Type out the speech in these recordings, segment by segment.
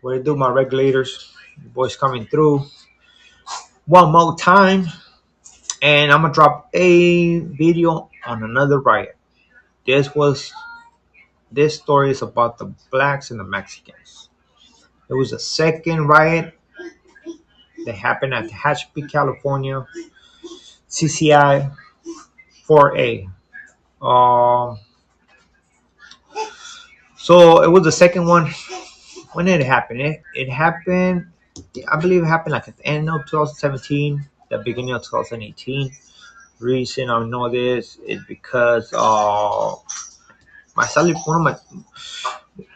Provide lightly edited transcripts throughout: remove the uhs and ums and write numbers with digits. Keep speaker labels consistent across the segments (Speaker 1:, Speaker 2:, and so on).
Speaker 1: What it do, my regulators? The boys coming through one more time, and I'm gonna drop a video on another riot. This was this story is about the blacks and the Mexicans. It was a second riot that happened at Tehachapi, California, CCI 4A. Um, so it was the second one. When did it happen? It happened, I believe it happened like at the end of 2017, the beginning of 2018. Reason I know this is because my celly, one of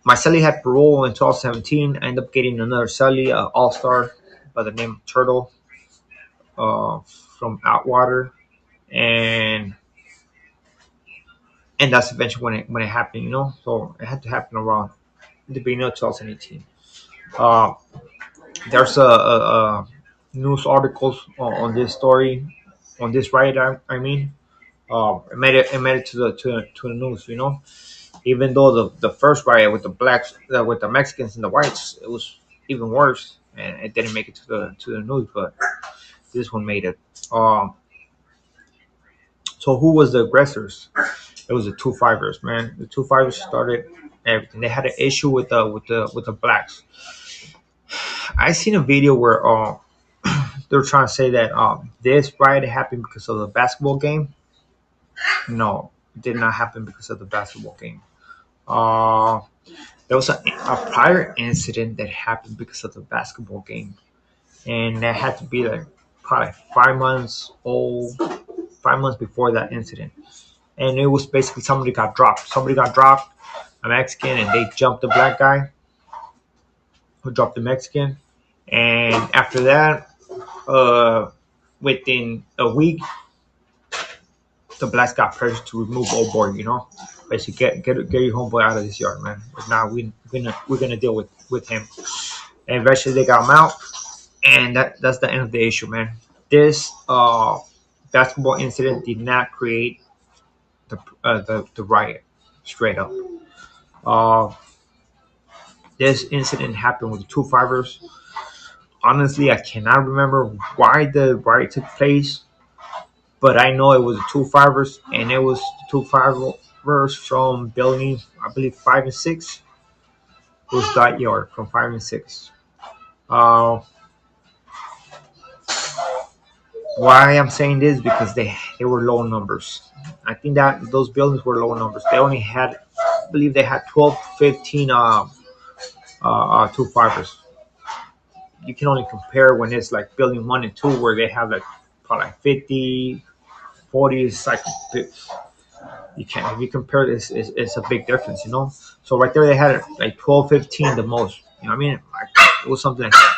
Speaker 1: my celly had parole in 2017. I ended up getting another celly, all star by the name of Turtle, uh, from Outwater, and that's eventually when it happened. So it had to happen around the beginning of 2018. Uh, there's a news articles on this story, on this riot. I mean, it made it to the news. Even though the first riot with the blacks, with the Mexicans and the whites, it was even worse, and it didn't make it to the news. But this one made it. So who was the aggressors? It was the two fivers, man. The two fivers started everything. They had an issue with the blacks. I seen a video where they're trying to say that this riot happened because of the basketball game. No, it did not happen because of the basketball game. Uh, there was a prior incident that happened because of the basketball game, and that had to be like probably 5 months old, 5 months before that incident. And it was basically somebody got dropped. Somebody got dropped, a Mexican, and they jumped the black guy who dropped the Mexican. And after that, within a week, the blacks got pressured to remove old boy. Basically get your homeboy out of this yard, man. If not, we're gonna deal with him. And eventually they got him out, and that's the end of the issue, man. This basketball incident did not create the riot, straight up. Uh, this incident happened with the two fibers. Honestly, I cannot remember why the riot took place, but I know it was the two fibers, and it was the two fibers from building, I believe, 5 and 6. It was that yard from 5 and 6. Uh, why I'm saying this, because they were low numbers. I think that those buildings were low numbers. They only had, I believe, they had 12, 15 two fibers. You can only compare when it's like building 1 and 2, where they have like probably like 50, 40. It's like you can't, if you compare this, it's a big difference. So right there they had like 12, 15 the most. You know what I mean? Like, it was something like that.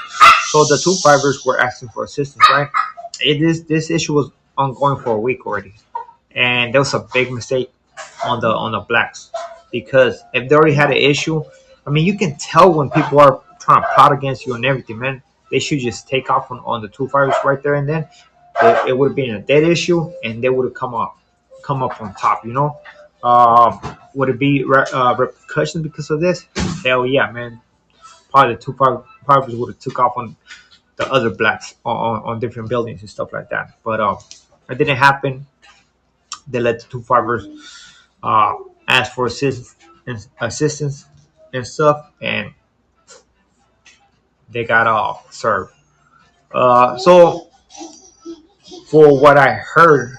Speaker 1: So the two fibers were asking for assistance, right? This issue was ongoing for a week already, and there was a big mistake on the blacks, because if they already had an issue, I mean, you can tell when people are trying to plot against you and everything, man. They should just take off on the two fibers right there and then. It would have been a dead issue, and they would have come up on top. Would it be repercussions because of this? Hell yeah, man. Probably the two fibers would have took off on the other blacks on different buildings and stuff like that. But it didn't happen. They let the two fibers uh, ask for assistance and stuff, and they got served. So for what I heard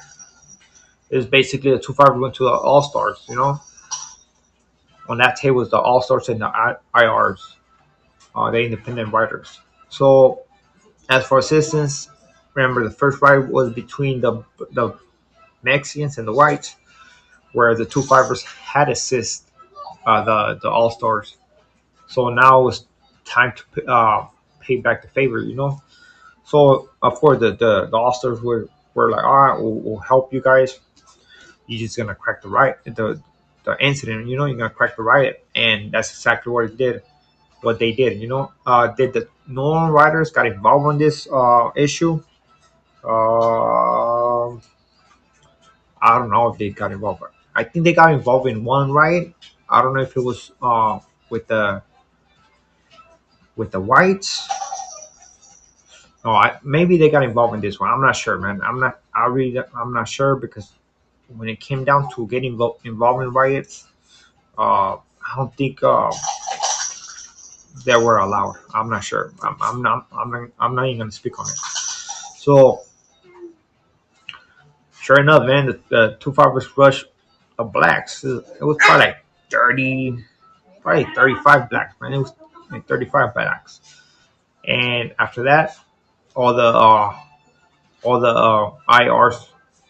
Speaker 1: is basically the two fibers went to the All Stars. On that table was the All Stars and the IRs, the independent writers. So as for assistance, remember the first fight was between the Mexicans and the whites, where the two fibers had assist the All Stars. So now it was time to pay back the favor. So of course the All Stars were like, all right, we'll help you guys. You're just gonna crack the incident. You're gonna crack the riot, and that's exactly what it did. What they did. Did the known writers got involved in this issue? Uh, I don't know if they got involved. I think they got involved in one riot. I don't know if it was with the With the whites, oh, maybe they got involved in this one. I'm not sure, man. I'm not sure because when it came down to getting involved in riots, I don't think they were allowed. I'm not sure. I'm not even gonna speak on it. So sure enough, man, the two fighters rush of blacks. It was probably like 30, probably 35 blacks, man. It was like 35 blacks. And after that, all the uh, all the IRs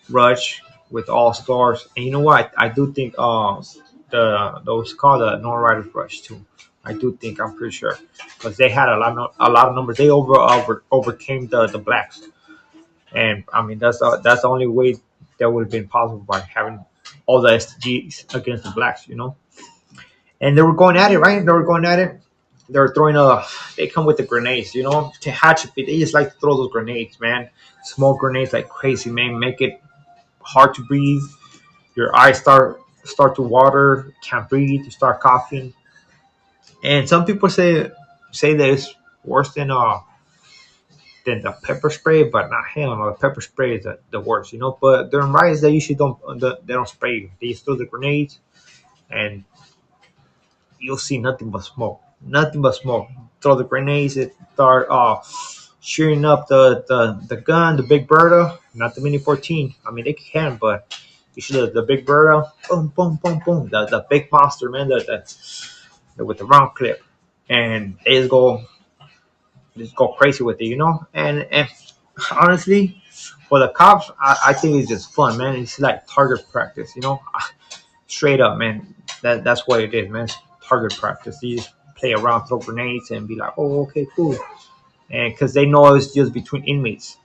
Speaker 1: rush with all stars. And you know what? I do think the those called the non riders rush too. I do think I'm pretty sure because they had a lot of numbers. They overcame the blacks, and I mean that's the only way that would have been possible by having all the STGs against the blacks, you know. And they were going at it, right? They were going at it. They were throwing they come with the grenades, you know, to hatch it. They just like to throw those grenades, man. Smoke grenades like crazy, man. Make it hard to breathe. Your eyes start to water. Can't breathe. You start coughing. And some people say that it's worse than the pepper spray, but not hell no. The pepper spray is the worst, you know. But during riots, they usually they don't spray you. They just throw the grenades, and you'll see nothing but smoke. Nothing but smoke. Throw the grenades. It start shooting up the gun, the big Berta, not the Mini 14. I mean, they can, but you should the big Berta. Boom, boom, boom, boom. The big monster, man. The with the round clip, and they just go crazy with it, you know. And honestly, for the cops, I think it's just fun, man. It's like target practice, you know. Straight up, man. That's what it is, man. It's target practice. You just play around, throw grenades, and be like, oh, okay, cool. And because they know it's just between inmates.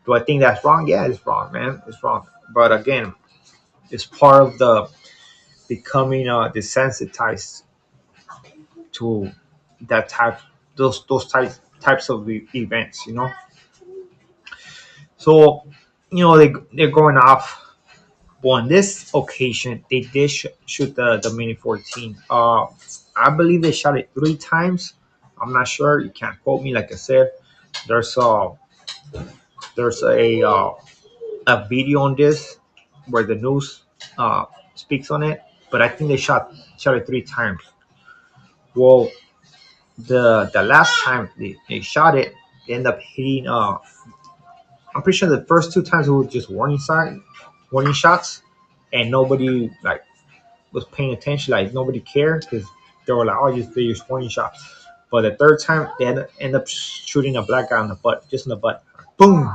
Speaker 1: Do I think that's wrong? Yeah, it's wrong, man. It's wrong. But again, it's part of the becoming desensitized to that type, those types of events, you know. So, you know, they're going off. But on this occasion, they did shoot the Mini 14. I believe they shot it 3 times. I'm not sure. You can't quote me. Like I said, there's a there's a video on this where the news speaks on it. But I think they shot it 3 times. Well, the last time they shot it, they end up hitting. I'm pretty sure the first 2 times it was just warning shots, and nobody like was paying attention. Like nobody cared because they were like, "Oh, they just warning shots." But the third time, they end up shooting a black guy in the butt, just in the butt. Boom,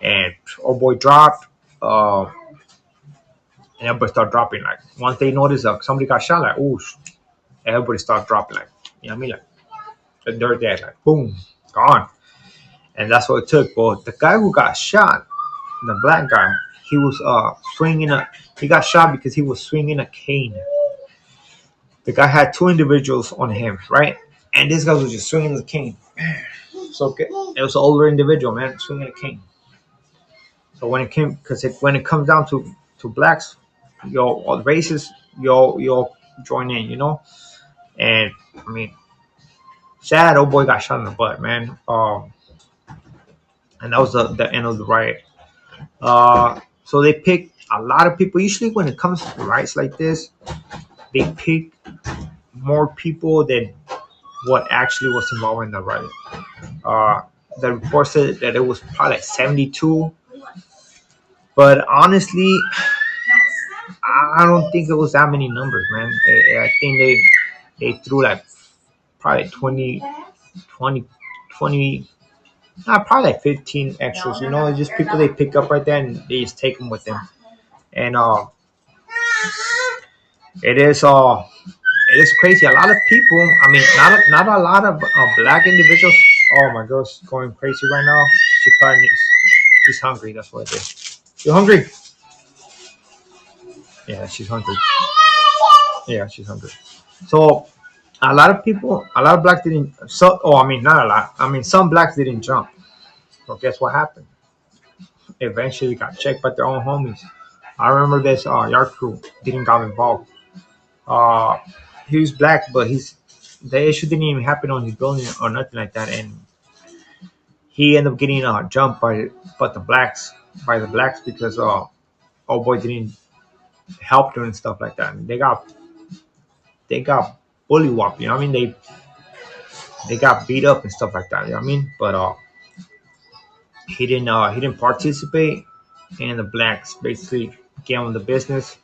Speaker 1: and oh boy dropped. And everybody started dropping. Like once they noticed somebody got shot, like oh, everybody started dropping. Like you know what I mean, like they're dead. Like boom, gone. And that's what it took. But the guy who got shot, the black guy, he was swinging a. He got shot because he was swinging a cane. The guy had two individuals on him, right? And this guy was just swinging the cane. So okay, it was an older individual, man, swinging a cane. So when it comes down to blacks, all the races, you all join in, you know. And I mean, sad old boy got shot in the butt, man. And that was the end of the riot. So they pick a lot of people. Usually, when it comes to riots like this, they pick more people than what actually was involved in the riot. Uh, the report said that it was probably like 72, but honestly, I don't think it was that many numbers, man. I think they threw like probably 20, 20, 20, probably like 15 extras. You know, just people they pick up right there and they just take them with them. And it is it is crazy. A lot of people. I mean, not a lot of black individuals. Oh my girl's going crazy right now. She probably needs. She's hungry. That's what it is. You hungry? Yeah, she's hungry. Yeah, she's hungry. So a lot of people, a lot of blacks didn't. So, oh, I mean, not a lot. I mean, some blacks didn't jump. So guess what happened? Eventually, got checked by their own homies. I remember this yard crew didn't got involved. Uh, he was black, but the issue didn't even happen on his building or nothing like that, and he ended up getting jumped by the blacks because oh boy didn't help them and stuff like that. And they got bully whopped. You know what I mean? They got beat up and stuff like that. You know what I mean? But he didn't participate, and the blacks basically gave him the business,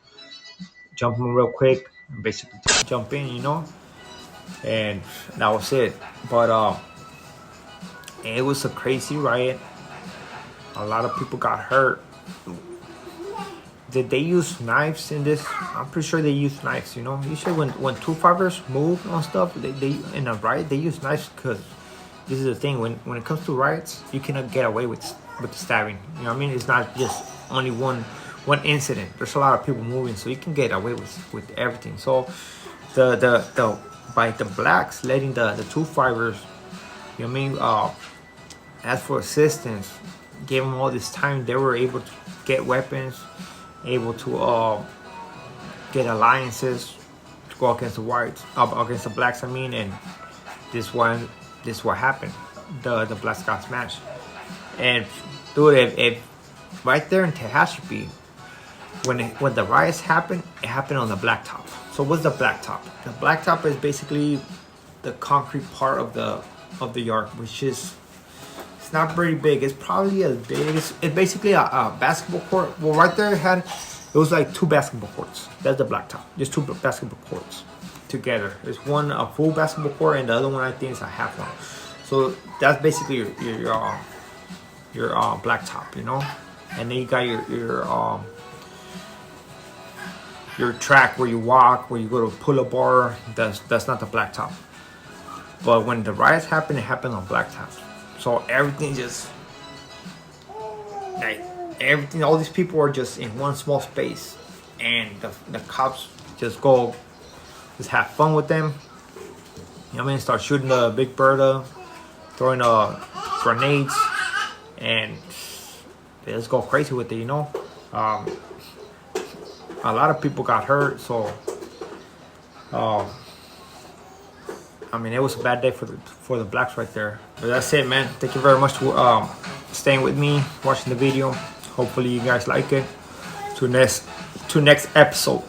Speaker 1: jump him real quick, and basically jump in. And that was it. But it was a crazy riot. A lot of people got hurt. Did they use knives in this? I'm pretty sure they used knives. Usually when two fighters move on stuff, they in a riot they use knives because this is the thing. When it comes to riots, you cannot get away with the stabbing. You know what I mean? It's not just only one incident. There's a lot of people moving, so you can get away with everything. So the by the blacks letting the two fighters, you know what I mean, ask for assistance, gave them all this time. They were able to get weapons, able to get alliances to go against the whites, against the blacks. I mean, and this what happened. The blacks got smashed. And dude, if right there in Tehachapi, when the riots happened, it happened on the blacktop. So what's the blacktop? The blacktop is basically the concrete part of the yard, which is, it's not very big. It's probably as big as, it's basically a basketball court. Well, right there it was like two basketball courts. That's the blacktop. Just two basketball courts together. There's one a full basketball court, and the other one I think is a half one. So that's basically your blacktop, and then you got your track where you walk, where you go to pull-up bar. That's not the blacktop. But when the riots happened, it happened on blacktop. So everything just like everything. All these people are just in one small space, and the cops just have fun with them. You know what I mean? Start shooting the big bird, throwing grenades, and they just go crazy with it. A lot of people got hurt, so I mean, it was a bad day for the blacks right there. But that's it, man. Thank you very much for staying with me, watching the video. Hopefully you guys like it. To next episode.